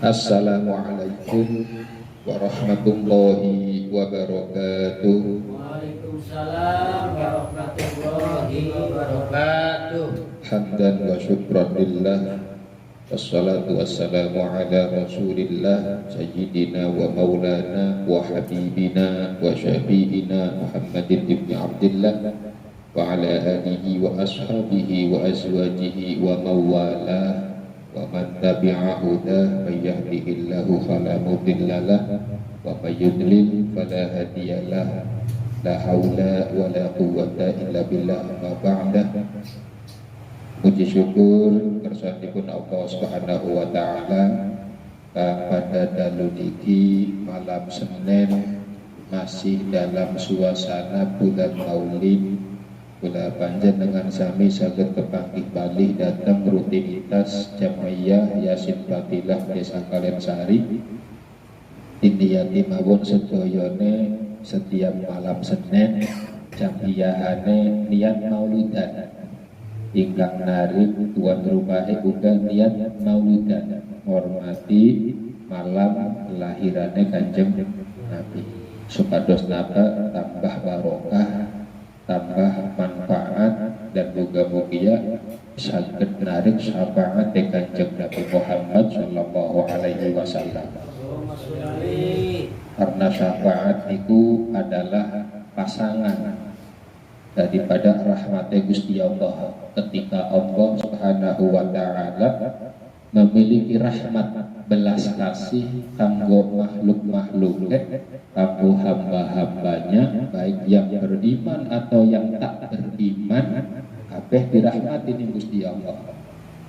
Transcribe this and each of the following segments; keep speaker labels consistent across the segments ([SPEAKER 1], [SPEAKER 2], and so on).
[SPEAKER 1] Assalamualaikum warahmatullahi wabarakatuh.
[SPEAKER 2] Waalaikumsalam warahmatullahi wabarakatuh.
[SPEAKER 1] Hamdan wa syukran lillah, wassalatu wassalamu ala rasulillah sayyidina wa maulana wa habibina wa syafi'ina Muhammadin ibn Abdillah wa ala alihi wa ashabihi wa azwajihi wa mawalah wa man tabi'a hudah may yahdihillahu fala mudilla lahu wa may yudlil fala hadiyalah. La haula wa la quwwata illa billah. Ma ba'da. Puji syukur kersanipun Allah Subhanahu wa taala pada dalu niki malam Senin masih dalam suasana bulan Maulid. Kula panjenengan sami saged kepanggih bali datang rutinitas Jamaiyah Yasin Fadilah Desa Kalensari. Indiyati mawon sedayane setiap malam Senin jamiyahane niat maulidan. Ingkang narik tuan rumah uga niat maulidan hormati malam lahirane Kanjeng Nabi. Supados napa tambah barokah, tambah manfaat, dan juga mugia saged narik syafaat Kanjeng Nabi Muhammad sallallahu alaihi wasallam. Karena syafaat itu adalah pasangan daripada rahmat Gusti Allah. Ketika Allah Subhanahu wa taala memiliki rahmat belas kasih kanggo makhluk-makhluk, kanggo hamba-hambanya baik yang beriman atau yang tak beriman, kabeh dirahmati ning Gusti Allah.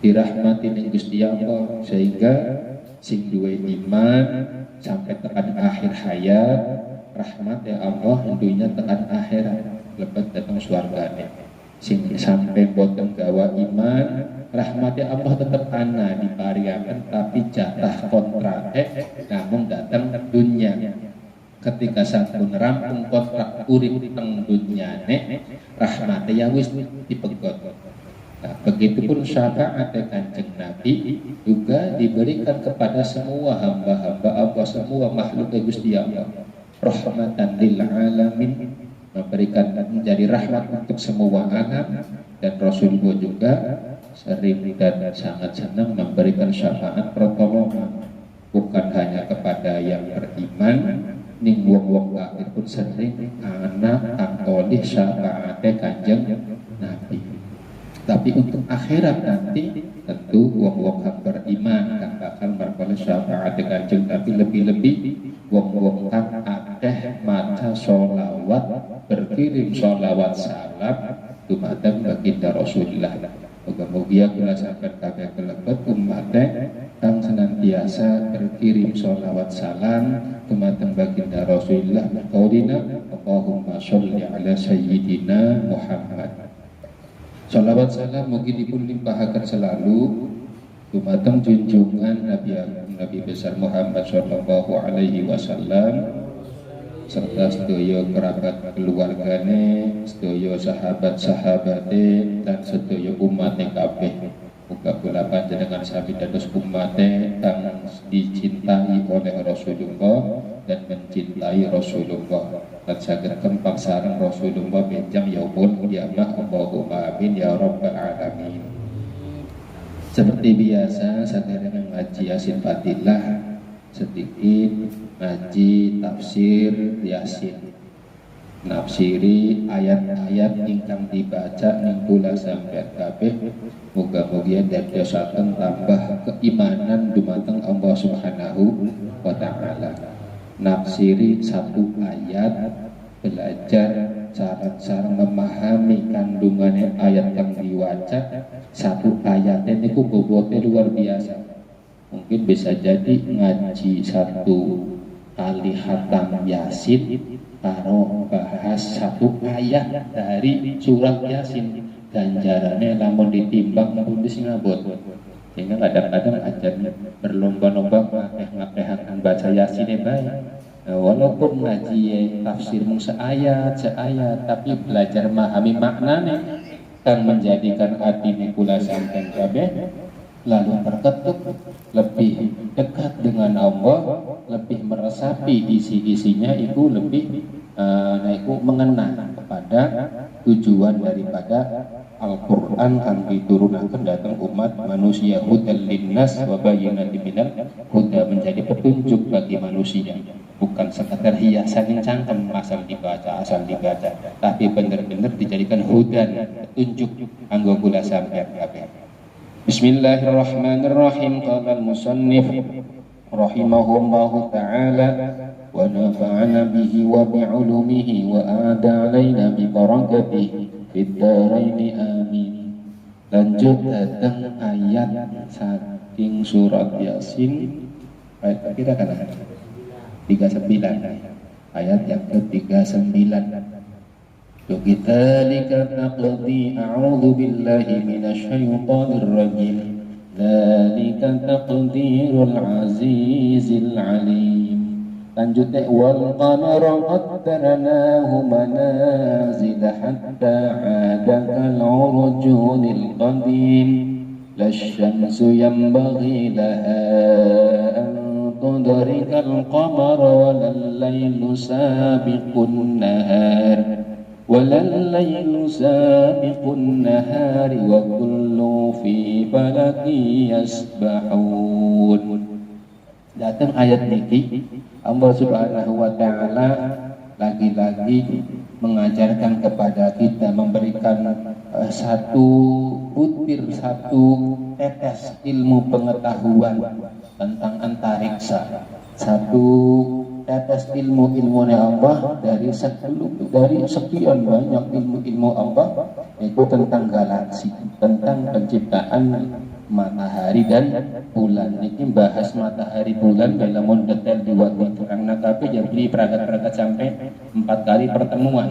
[SPEAKER 1] Dirahmati ning Gusti Allah sehingga sing duwe iman sampai tekan akhir hayat rahmat ya Allah tentunya tekan akhirat lebet datang surgane. Sing sampai boten gawa iman rahmatnya Allah tetap ana dipariakan tapi jatah kontrak namun datang dunia. Ketika sampun rampung kontrak urip teng dunyane rahmatnya ya wis dipegot. Nah, begitupun syafaat Kanjeng Nabi juga diberikan kepada semua hamba-hamba Allah, semua makhluk Gusti Allah. Rahmatan lil alamin, memberikan menjadi rahmat untuk semua alam, dan Rasulullah juga sering dan sangat senang memberikan syafaat pertolongan bukan hanya kepada yang beriman, ning wong-wong kafir pun sering anak angkoli syafaat Kanjeng Nabi. Tapi untuk akhirat nanti tentu wong-wong kang beriman kang bakal merkoleh syafaat Kanjeng Nabi, lebih-lebih wong-wong kang akeh maca sholawat berkirim sholawat salam dumateng baginda Rasulullah. Mugia kula sampeyan kabeh kelebet umatnya kang senantiasa berkirim sholawat salam dumateng baginda Rasulullah qaulina Allahumma sholli ala sayyidina Muhammad. Sholawat salam mugi dipun limpahaken selalu dumateng junjungan Nabi besar Muhammad sallallahu alaihi wasallam serta sedaya kerabat keluargane, sedaya sahabat-sahabate, dan sedaya umatnya kabeh. Muga kula panjenengan sami dados umatnya kang dicintai oleh Rasulullah dan mencintai Rasulullah, dan saged kempang sareng Rasulullah benjang yaumul qiyamah. Allahumma amin ya rabbal alamin. Seperti biasa sadereng ngaji Yasin Fadilah sedikit ngaji tafsir Yasin, nafsiri ayat-ayat ingkang dibaca ning kula sampeyan kabeh. Muga-muga dadosaken tambah keimanan dumateng Allah Subhanahu wa taala. Nafsiri satu ayat, belajar cara memahami kandungannya ayat yang diwaca. Satu ayat ini bobotnya luar biasa. Mungkin bisa jadi ngaji satu kali khatam Yasin karo bahas satu ayat dari surat Yasin, ganjarannya lamun ditimbang pun disingabot. Sehingga kadang-kadang ajar berlomba-lomba ngapehakan baca Yasin baik. Nah, walaupun ngaji tafsir seayat, tapi belajar memahami maknanya kan menjadikan hati kula sampeyan kabeh lalu terketuk, lebih dekat dengan Allah, lebih meresapi isi-isinya, itu lebih mengena kepada tujuan daripada Al-Quran kang diturunkan datang umat manusia, hudal linnas wa bayyinatin minal huda, menjadi petunjuk bagi manusia, bukan sekadar hiasan yang cangkem asal dibaca, tapi benar-benar dijadikan hudan, petunjuk anggo kula sampeyan kabeh. Bismillahirrahmanirrahim. Qala al-musannif rahimahullahu ta'ala wa nafa'ana bihi wa bi'ulumihi wa a'ada alaina bi barakatihi fid dharaini amin. Lanjut datang ayat saking surat Yasin, ayat kita kan 39, ayat yang ke-39. Dzalika taqdi a'udzu billahi minasyaitonir rajim. Dzalika taqdirul azizil alim. Lanjutnya wal qamara qaddarnahu manazila hatta 'ada kal 'urjunil qadim. Lasyamsu yanbaghi laha an tudrikal qamara walal laylu sabiqun nahar walal laylu sabiqun nahari wa kullu fi falaki yasbahun. Datang ayat niki Allah Subhanahu wa ta'ala lagi-lagi mengajarkan kepada kita, memberikan satu butir, satu tetes ilmu pengetahuan tentang antariksa, satu tetes ilmu-ilmunya Allah dari sekian banyak ilmu-ilmu Allah, itu tentang galaksi, tentang penciptaan matahari dan bulan. Ini bahas matahari bulan dalam detail diwati karena tapi jadi peragat-peragat sampai 4 kali pertemuan.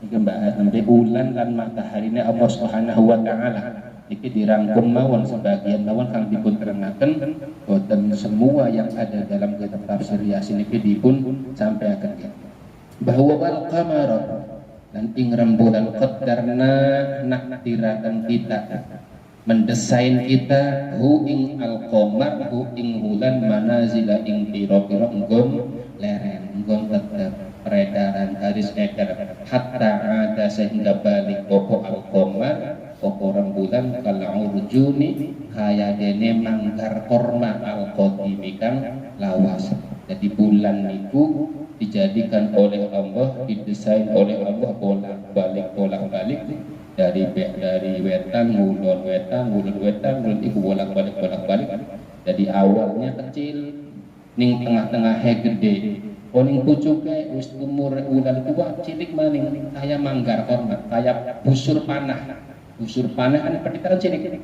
[SPEAKER 1] Ini bahas sampai bulan dan matahari ini Allah Subhanahu wa ta'ala. Ini dirangkum mawon sebagian mawon kang dipun terengaken boten semua yang ada dalam kitab tafsir Yasin iki dipun sampaikan bahwa wal qamara dan ing rembulan qaddarna naktirakan kita, mendesain kita hu ing al-qamar, hu ing bulan manazila ing pira-pira nggon leren, nggon tetep peredaran garis edar hatta ada sehingga balik opo al-qamar opo rembulan kalau urjuni kaya dene manggar korma al-qadimi kang lawas. Jadi bulan itu dijadikan oleh Allah, didesain oleh Allah bolak-balik dari wetan ngulon itu bolak-balik. Jadi awalnya kecil, ning tengah-tengahnya gede, ning pucuke wis umur ulan tua cilik maning kaya manggar korma, kaya busur panah. Busur panah kan perditaan cilik.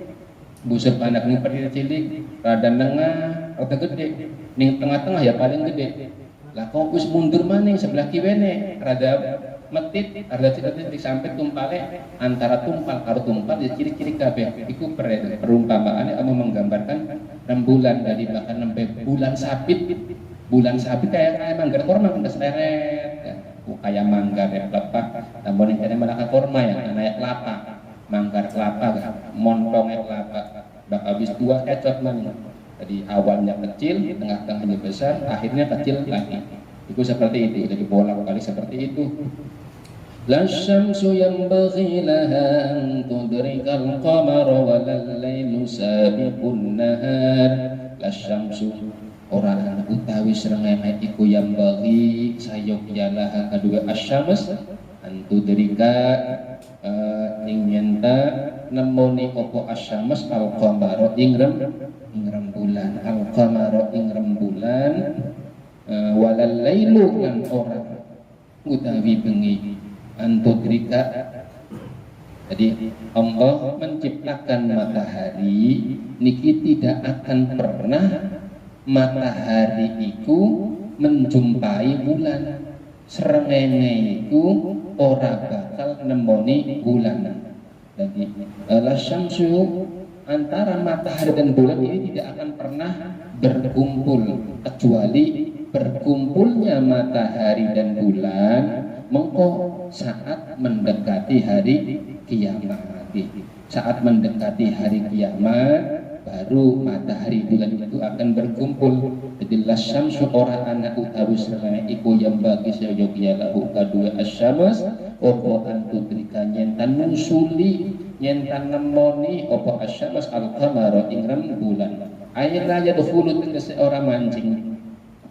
[SPEAKER 1] Busur panah ini perditaan cilik, rada nengah, rada gede, ning tengah-tengah ya paling gede. Lah kok wis mundur maning sebelah kiwene rada metit, ada titik sampai tumpale antara tumpal karo tumpal ya ciri-ciri kabeh. Iku perumpamaane anu menggambarkan rembulan dari bahkan nembe bulan sabit. Bulan sabit kayak manggar korma kan kesleret. Kayak manggar ya kelapa, tambah ning kene malah korma ya anak kelapa. Manggar kelapa, montongnya kelapa. Bak habis dua kecot man. Jadi awalnya kecil, tengah-tengahnya besar, akhirnya kecil lagi. Itu seperti itu, jadi bolak-balik seperti itu. Lasyamsu yanbaghi laha an tudrikal qamara walal laylu sabiqun nahar. Lasyamsu orang utawi srengenge iku yanbaghi sayogya laha kadua asyams an tudrika ing nyenta nemoni opo asyams al qamara ing rembulan, al qamara ing rembulan walal lailu lan ora utawi bengi antudrika. Jadi Allah menciptakan matahari niki tidak akan pernah matahari itu menjumpai bulan, srengenge itu ora bakal nemoni bulan. Jadi lasyamsu antara matahari dan bulan ini tidak akan pernah berkumpul kecuali berkumpulnya matahari dan bulan mengko saat mendekati hari kiamat. Saat mendekati hari kiamat baru matahari bulan itu akan berkumpul. Jadi lasyamsu ora ana utawi srengenge iku yang bagi sayogiya lahu kadua asyamas opo antudrika nyentan nusuli nyentan nemoni opo asyamas al-qamara ing rembulan. Ayat yadkhulu tegese ora mancing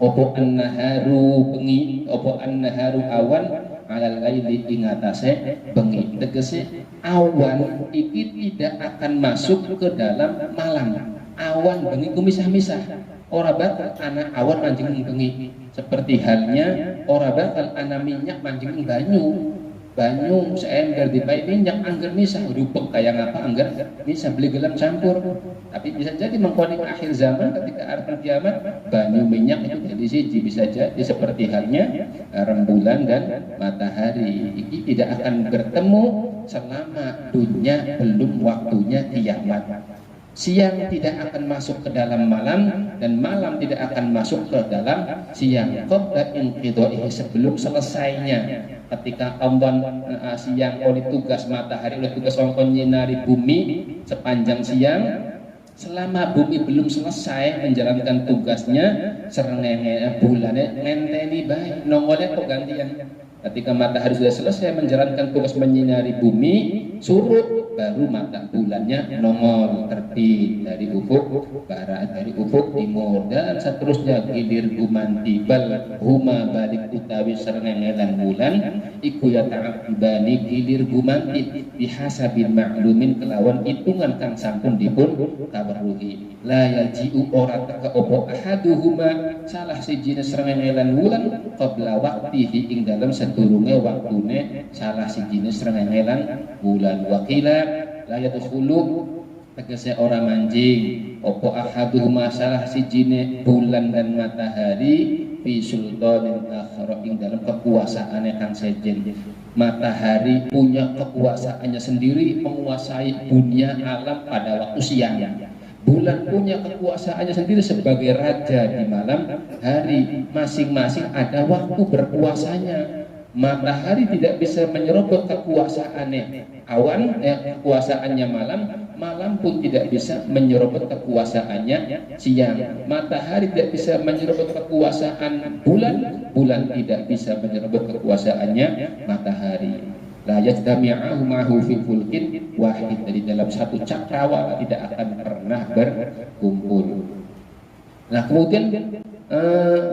[SPEAKER 1] opo an-naharu bengi opo an-naharu awan alal laili ing atase bengi. Tegese awan iki tidak akan masuk ke dalam malam. Awan bengi kumisah-misah. Ora bakal ana awan mancing bengi. Seperti halnya ora bakal ana minyak mancing banyu. Banyu seember dipai minyak angger misah rupek kayak ngapa angger bisa beli gelam campur. Tapi bisa jadi mengkoning akhir zaman ketika arep kiamat banyu minyak itu jadi siji bisa jadi seperti halnya rembulan dan matahari ini tidak akan bertemu selama dunia belum waktunya kiamat. Siang tidak akan masuk ke dalam malam dan malam tidak akan masuk ke dalam siang. Qabla inqidha'ihi sebelum selesainya. Ketika awan siang oleh tugas matahari oleh tugas ongkon nyinari bumi sepanjang siang, selama bumi belum selesai menjalankan tugasnya srengenge bulane ngenteni bae nongole kok gantian. Ketika matahari sudah selesai menjalankan tugas menyinari bumi, surut baru mata bulannya nongol terbit dari ufuk barat, dari ufuk timur dan seterusnya. Gilir gumantibal huma balik utawi srengenge lan bulan iku ya ta'aqibani gilir gumanti bihasabil ma'lumin kelawan hitungan kang sampun dipun kaweruhi. La yaji'u ora teka opo ahaduhuma salah sijine srengenge lan bulan qabla waqtihi ing dalem sedurunge waktune salah sijine srengenge lan bulan. Wakila la yadkhulu tegese ora manjing opo ahaduhuma salah sijine bulan dan matahari fi sultanin akhara ing dalam kekuasaane kang sejen. Matahari punya kekuasaannya sendiri menguasai dunia alam pada waktu siang. Bulan punya kekuasaannya sendiri sebagai raja di malam hari. Masing-masing ada waktu berkuasanya. Matahari tidak bisa menyerobot kekuasaannya awan, kekuasaannya malam. Malam pun tidak bisa menyerobot kekuasaannya siang. Matahari tidak bisa menyerobot kekuasaan bulan. Bulan tidak bisa menyerobot kekuasaannya matahari. La yajtami'u ma'hu fi fulkin wahid, dari dalam satu cakrawala tidak akan pernah berkumpul. Nah kemudian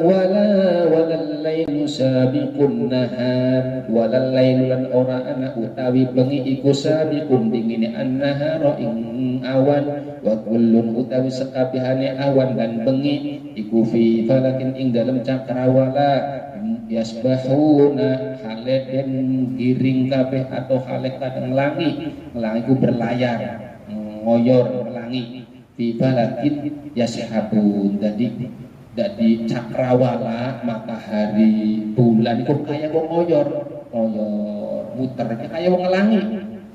[SPEAKER 1] walal lailu sabiqun nahar walal lailu lan ora ana utawi bengi iku sabiqun dingine an-nahara ing awan wa kullun utawi sekabehane awan dan bengi iku fi falakin ing dalam cakrawala yasbahuna hale den giring kabeh atau hale kadang langi ku berlayar ngoyor melangi fi falakin yashabun. Jadi cakrawala matahari bulan itu kayak wong ngoyor muter kayak wong ngelangi.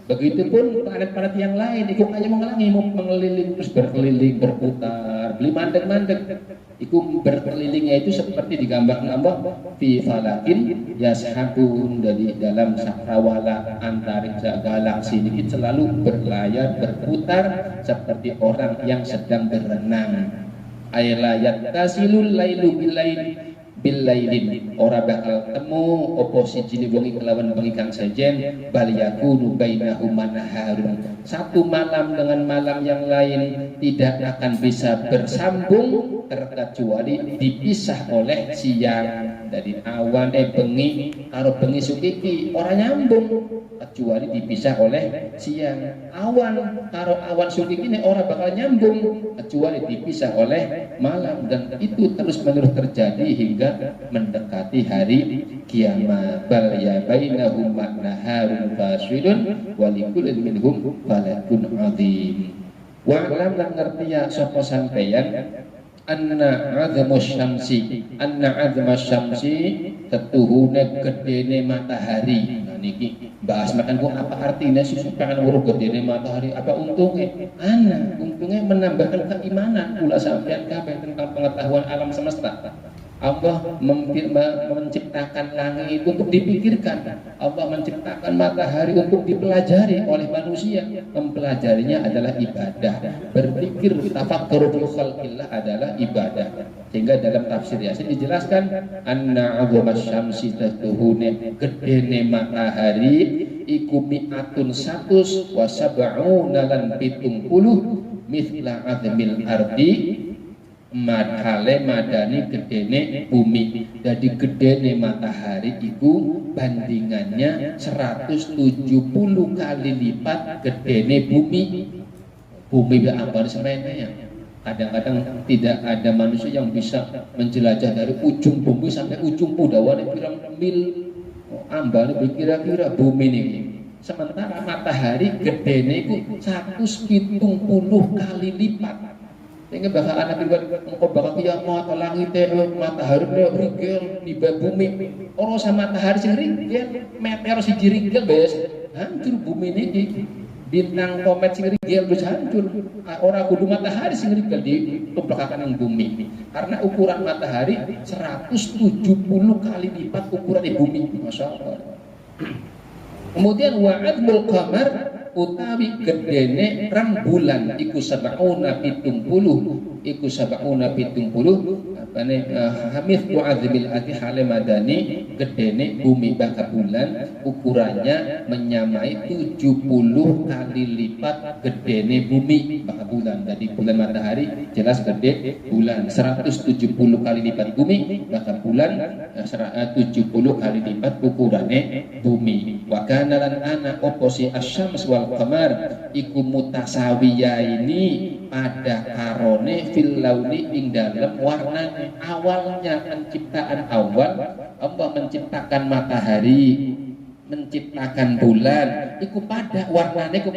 [SPEAKER 1] Begitupun planet-planet yang lain itu kayak wong ngelangi mau mengeliling terus berkeliling berputar beli mandek-mandek. Iku berkelilingnya itu seperti digambarkan Allah fi falakin yashabun, dari dalam cakrawala antariksa galaksi ini selalu berlayar berputar seperti orang yang sedang berenang. Ayat tasilul lailu bilailin ora bakal temu oposisi bengi kelawan bengi kang sejen bal yakunu bainahum naharun. Satu malam dengan malam yang lain tidak akan bisa bersambung terkecuali dipisah oleh siang. Dari awan bengi karo bengi sukiki ora nyambung kecuali dipisah oleh siang. Awan karo awan sukiki ini ora bakal nyambung kecuali dipisah oleh malam, dan itu terus menerus terjadi hingga mendekati hari kiamat. Bal ya bainahum naharun fasilun wa likullin minhum falakun azim. Wa lam lan ngerti ya sapa sampeyan anna azmus syamsi tetuhune gedene matahari. Nah niki bahas makan ku apa artinya sih pengen weruh gedene matahari, apa untungnya? Untungnya menambahkan keimanan kula sampeyan kabeh tentang pengetahuan alam semesta. Allah menciptakan langit untuk dipikirkan. Allah menciptakan matahari untuk dipelajari oleh manusia. Mempelajarinya adalah ibadah. Berpikir tafakkur fi khalqillah adalah ibadah. Sehingga dalam tafsir Yasin dijelaskan anna 'azama syamsi tatuhune gedene matahari iku mi'atun satus wa sab'una lan 70 mithla 'azmil ardi madhale madani gedene bumi. Jadi gedene matahari itu bandingannya 170 kali lipat gedene bumi. Bumi apa sebenarnya? Kadang-kadang tidak ada manusia yang bisa menjelajah dari ujung bumi sampai ujung pudawan pirang mil ambane kira-kira bumi ini. Sementara matahari gedene itu 170 kali lipat. Sehingga bakal anak pribadi engkau bakal kiamat langit matahari rigel di bumi orang sama matahari sing rigel meteor si rigel bes hancur bumi ini bintang komet sing rigel bes hancur orang kudu matahari sing rigel di tumplakakan yang bumi karena ukuran matahari 170 kali lipat ukuran di bumi. Masya Allah. Kemudian wa'adul qamar utawi gedene rembulan iku sab'una 70 iku sab'una 70 apane hamith tu'adzbil ati hale madani gedene bumi baka bulan ukurannya menyamai 70 kali lipat gedene bumi baka bulan. Tadi bulan matahari jelas gede bulan 170 kali lipat bumi baka bulan 70 kali lipat ukurannya bumi. Wa kana lan ana oposi asyams wal qamar iku mutasawiyaini pada karone fil launi ing dalem warnane. Awalnya penciptaan awal Allah menciptakan matahari, menciptakan bulan, iku pada warnane iku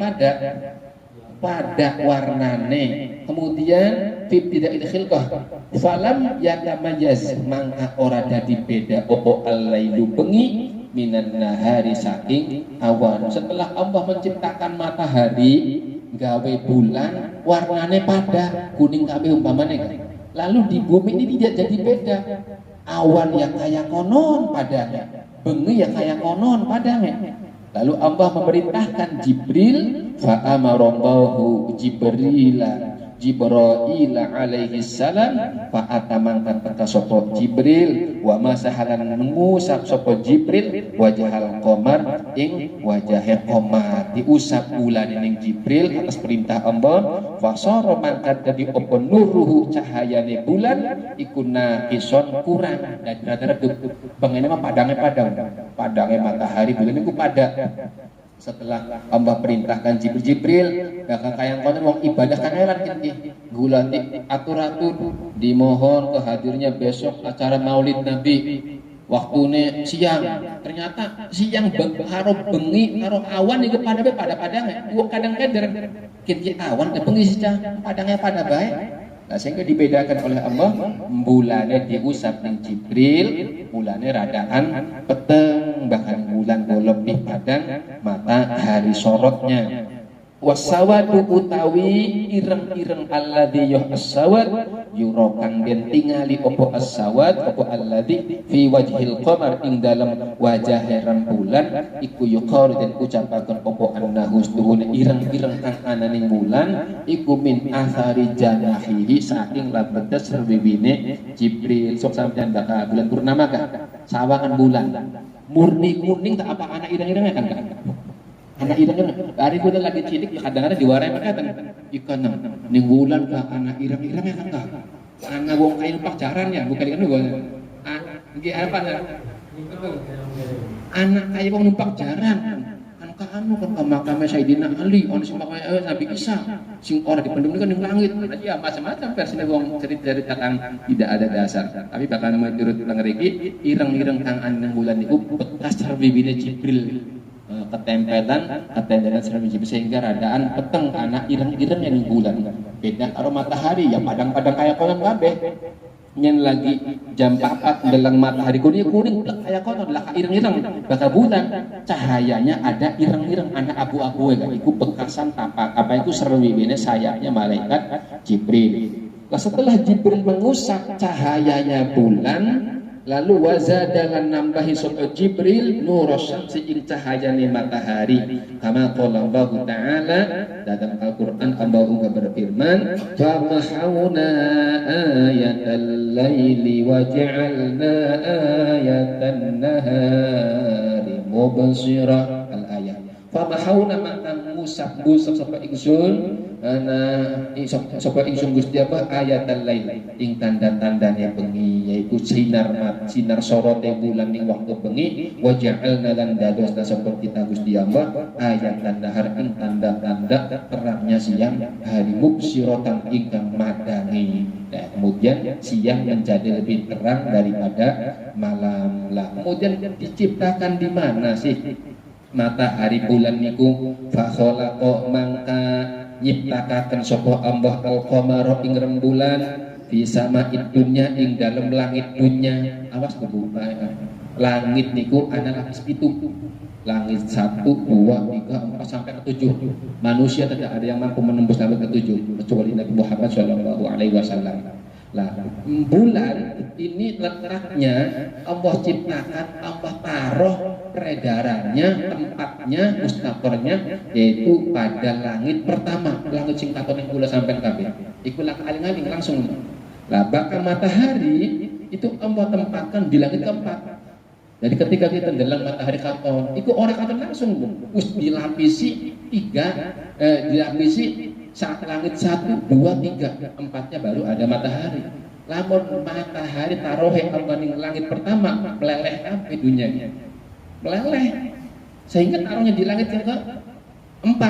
[SPEAKER 1] pada warnane. Kemudian fi bida'il khilqah falam yatamayaz mangka ora dadi beda opo al-lailu bengi minan nahari saking awan. Setelah Allah menciptakan matahari gawe bulan warnane pada kuning kabeh umpamane. Lalu di bumi ini tidak jadi beda. Awan yang kayak konon padanya, bengi yang kayak konon padanya. Lalu Allah memerintahkan Jibril fa amarobahu Jibril alaihi salam fa atamantan teka sapa Jibril wa masahalan ngusap sapa Jibril wajhal qamar ing wajahe qamar. Diusap bulan ning Jibril atas perintah Allah fa sara mangkat dadi apa nuruhu cahayane bulan iku nakison kurang dan redup. Bangene mah padange matahari bulan iku pada. Setelah Allah perintahkan Jibril bakal kayang kono wong ibadah kan heran kinti gulati atur-atur dimohon kehadirnya besok acara Maulid Nabi waktune siang ternyata siang karo bengi karo awan iku pada padange wong kadang keder kinti awan ke bengi sih padange pada bae. Nah, sehingga dibedakan oleh Allah bulannya diusap dengan Jibril, bulannya radaan peteng, bahkan bulan lebih padang matahari sorotnya. Wasawadu utawi ireng-ireng alladhi yuh as-sawad yurokang den tingali opo as-sawad opo alladhi fi wajhil qamar ing dalam wajah rembulan iku yuqalu den ucapaken opo annahu stuhune ireng-ireng kang ananing bulan iku min athari janahihi saking labedes rewewine Jibril. Sok sampeyan bakal bulan purnama kan sawangan bulan murni kuning tak apa anak ireng-irengnya kan anak ireng hari bulan lagi cilik kadang-kadang diwarai makatan ikan ning bulan ka anak ireng-irengnya kan enggak anak wong kayu pacaran ya bukan ikan gua nggih apa anak kayu wong numpak jaran kan ka anu kan ka makame Sayyidina Ali ono sing makame Nabi Isa sing ora dipendem kan ning langit ya macam-macam versine wong cerita-cerita kang tidak ada dasar tapi bakal menurut pangriki ireng-ireng kang anang bulan niku bekas bibine Jibril ketempelan serem Jibril sehingga radaan peteng anak ireng-ireng yang bulan beda karo matahari ya padang-padang kayak konon kabeh nyen lagi jam 4 ndelang matahari kuning kayak konon lah ireng-ireng bakal bulan cahayanya ada ireng-ireng anak abu-abu iku bekasan tapak apa itu serwiwine sayapnya malaikat Jibril. Nah, setelah Jibril mengusap cahayanya bulan, lalu wazadalan nambahi sapa Jibril nuros syamsi ing cahayane matahari. Kama qala Allah Ta'ala dalam Al-Qur'an, Allah berfirman, "Fa mahawna ayatal laili wa ja'alna ayatan nahari mubsirah." Al-ayat. Fa mahawna ma'an musab sapa ingsun sapa ingsun Gusti apa ayatal lail ing tanda-tandane bengi, yaitu sinar sorote bulan ing waktu bengi, wa ja'alna lan dadosna sapa kita Gusti Allah ayatan nahar ing tanda-tanda terangnya siang hari mubsiratan ingkang madangi. Nah, kemudian siang menjadi lebih terang daripada malam. Lah kemudian diciptakan di mana sih matahari bulan niku? Fa khalaqa mangka nyiptakaken sapa Allah al-qamara ing rembulan fi sama'id dunya ing dalem langit dunya. Awas kebuka langit niku ana lapis 7. Langit 1, 2, 3, 4 sampai ke 7. Manusia tidak ada yang mampu menembus sampai ke 7 kecuali Nabi Muhammad SAW. Lah, bulan ini letaknya Allah ciptakan, Allah taruh peredarannya, tempatnya, mustaqornya, yaitu pada langit pertama, langit sing katon kula sampean kabeh. Iku aling-aling langsung. Lah, bakal matahari itu Allah tempatkan di langit keempat. Jadi ketika kita ndelang matahari katon, itu orang katon langsung wis dilapisi 3, dilapisi saat langit 1, 2, 3, 4-nya baru ada matahari. Lamun matahari tarohe Allah ning langit pertama meleleh kabeh dunyanya. Meleleh. Sehingga taruhnya di langit yang ke-4.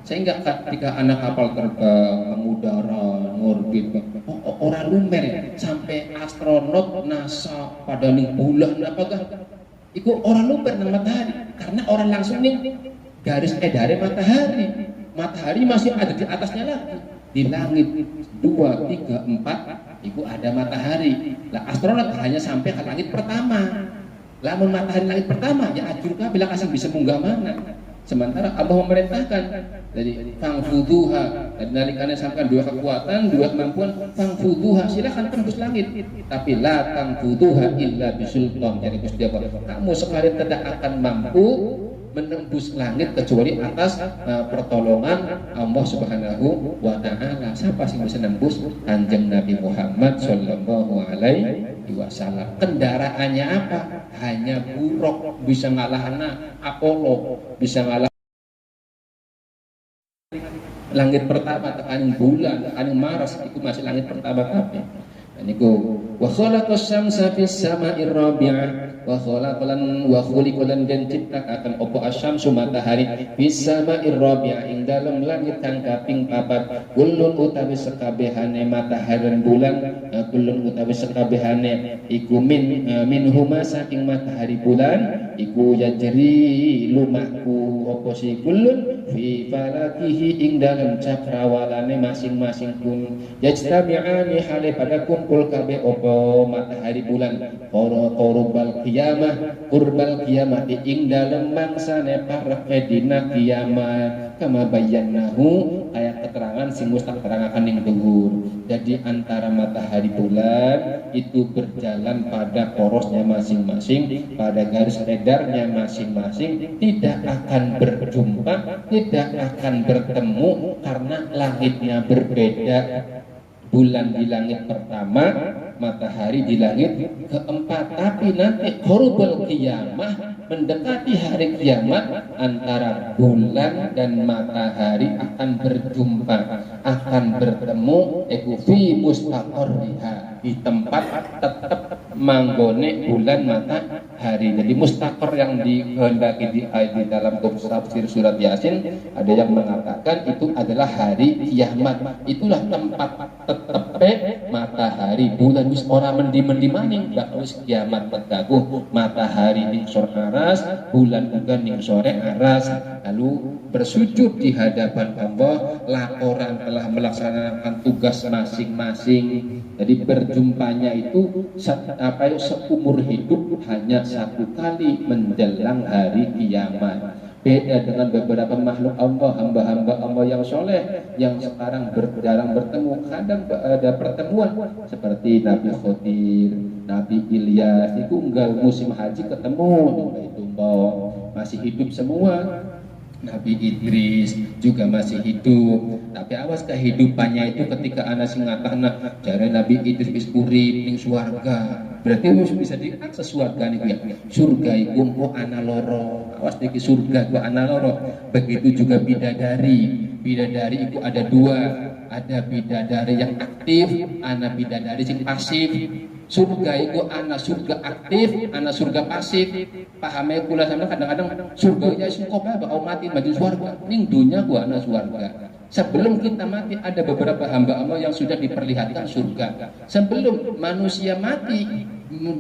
[SPEAKER 1] Sehingga ketika anak kapal terbang mengudara ngorbit orang lumer sampai astronot NASA pada ning bulan apakah iku orang lumer nang matahari karena orang langsung ning garis edare matahari. Matahari masih ada di atasnya lagi. Di langit 2, 3, 4 itu ada matahari. Lah astronot hanya sampai ke langit pertama. Lamun matahari langit pertama ya ajurka bilang asal bisa munggah mana. Sementara Allah memerintahkan dari fangfuduha, dan nalikane sampai 2 kekuatan, 2 kemampuan, fangfuduha silakan tembus langit. Tapi la fangfuduha illa bisultan. Jadi Gusti Allah, kamu sekali tidak akan mampu menembus langit kecuali atas pertolongan Allah Subhanahu wa Ta'ala. Siapa sih bisa nembus? Kanjeng Nabi Muhammad sallallahu alaihi wasallam. Kendaraannya apa? Hanya buruk, bisa ngalahana Apollo, bisa ngalah langit pertama, tekanin bulan, tekanin Mars, itu masih langit pertama kabeh. Niku wa khalaqas syamsa fis sama'ir rabi'ah wa khalaqalan wa khuliqalan dan ciptakaken opo asyamsu matahari fis sama'ir rabi'ah ing dalem langit kang kaping 4. Kullun utawi sekabehane matahari dan bulan, kullun utawi sekabehane iku minhuma saking matahari bulan iku yajri lumaku opo si kullun fi falakihi ing dalem cakrawalane masing-masing pun yajtami'ani hale pada kumpul kabeh opo matahari bulan qurbal qiyamah ing dalem mangsane parek dina kiamat kama bayyanahu ayat keterangan sing wis tak terangaken ning dhuwur. Jadi antara matahari bulan itu berjalan pada porosnya masing-masing, pada garis edarnya masing-masing, tidak akan berjumpa, tidak akan bertemu karena langitnya berbeda. Bulan di langit pertama, matahari di langit keempat. Tapi nanti qurubul qiyamah, mendekati hari kiamat, antara bulan dan matahari akan berjumpa, akan bertemu fi mustaqarriha, di tempat tetap manggone bulan matahari. Jadi mustaqar yang dikehendaki di dalam tafsir surat Yasin, ada yang mengatakan itu adalah hari kiamat. Itulah tempat tetepe matahari. Bulan wis ora mendi-mendi maning, bak wis kiamat tegaguh. Matahari ning sore aras, bulan juga ning sore aras. Lalu bersujud di hadapan Allah, laporan telah melaksanakan tugas masing-masing. Jadi berjumpanya itu seumur hidup hanya 1 kali menjelang hari kiamat. beda dengan beberapa makhluk Allah, hamba-hamba Allah yang soleh yang sekarang jarang bertemu. Kadang ada pertemuan seperti Nabi Khodir, Nabi Ilyas, itu enggak musim haji ketemu, itu masih hidup semua. Nabi Idris juga masih hidup, tapi awas kehidupannya itu ketika anak singatana jare Nabi Idris wis urip ning swarga, berarti wis bisa diakses surga niku ya. Surga iku engko ana loro, awas iki surga ku ana loro. Begitu juga bidadari. Bidadari itu ada dua, ada bidadari yang aktif, ana bidadari yang pasif. Surga itu ana surga aktif, ana surga pasif. Pahamnya kula sama kadang-kadang surga ya suka bakal mati bagi surga. Ning dunia gua ana surga. Sebelum kita mati ada beberapa hamba Allah yang sudah diperlihatkan surga. Sebelum manusia mati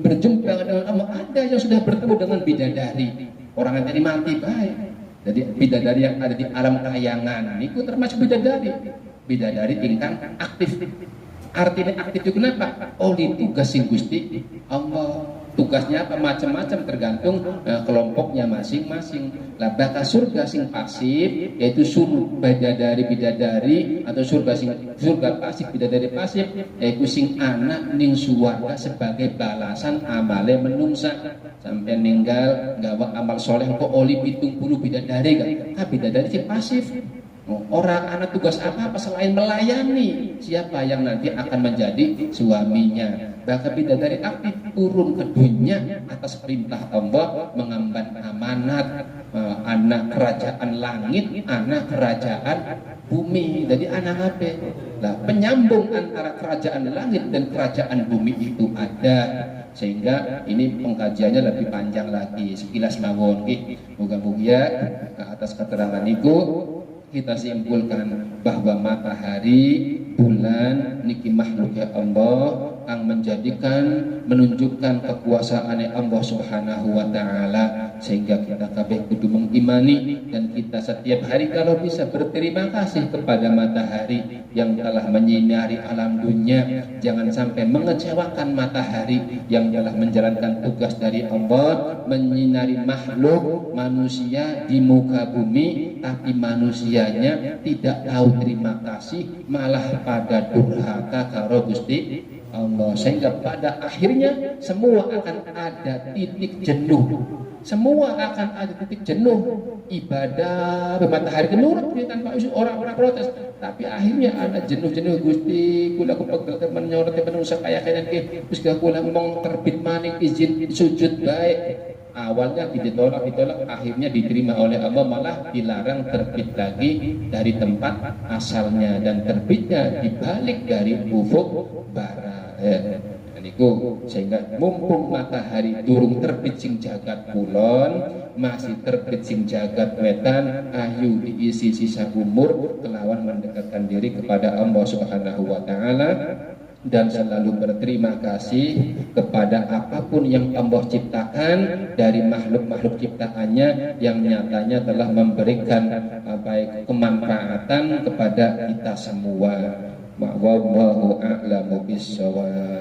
[SPEAKER 1] berjumpa dengan Allah, ada yang sudah bertemu dengan bidadari. Orang yang tadi mati baik. Jadi bidadari yang ada di alam kayangan itu termasuk bidadari. Bidadari ingkang aktif. Artinya aktif itu kenapa? Oleh tugas sing Gusti Allah. Tugasnya apa? Macam-macam tergantung kelompoknya masing-masing. Lah bakal surga sing pasif yaitu bidadari atau surga pasif bidadari pasif yaitu sing anak ning suwarga sebagai balasan amale menungsa. Sampai ninggal gawa amal soleh kok oli 70 bidadari kan? Bidadari sing pasif. Orang anak tugas apa selain melayani siapa yang nanti akan menjadi suaminya. Bahkan bidadari aktif turun ke dunia atas perintah Allah mengemban amanat anak kerajaan langit, anak kerajaan bumi. Jadi anak apa? Nah, penyambung antara kerajaan langit dan kerajaan bumi itu ada. Sehingga ini pengkajiannya lebih panjang lagi. Sekilas mawon moga-moga atas keterangan itu kita simpulkan bahwa matahari, bulan niki makhluk ya Allah yang menunjukkan kekuasaan Allah Subhanahu wa taala, sehingga kita kabeh kudu mengimani dan kita setiap hari kalau bisa berterima kasih kepada matahari yang telah menyinari alam dunia. Jangan sampai mengecewakan matahari yang telah menjalankan tugas dari Allah menyinari makhluk manusia di muka bumi, tapi manusianya tidak tahu terima kasih, malah pada durhaka karo Gusti Allah. Sehingga pada akhirnya semua akan ada titik jenuh. Semua akan ada titik jenuh. Ibadah matahari kenurut tanpa orang-orang protes. Tapi akhirnya ada jenuh-jenuh Gusti. Kula kepegel temen nyoroti penungsa kaya ke. Terus kula ngomong terbit maning izin sujud baik. Awalnya ditolak, akhirnya diterima oleh Allah, malah dilarang terbit lagi dari tempat asalnya dan terbitnya dibalik dari ufuk barat. Niku sehingga mumpung matahari durung terbit sing jagat kulon, masih terbit sing jagat wetan, ayu diisi sisa umur kelawan mendekatkan diri kepada Allah Subhanahu wa taala dan selalu berterima kasih kepada apapun yang Allah ciptakan dari makhluk-makhluk ciptaannya yang nyatanya telah memberikan baik kemanfaatan kepada kita semua. Wallahu a'lamu bishawab.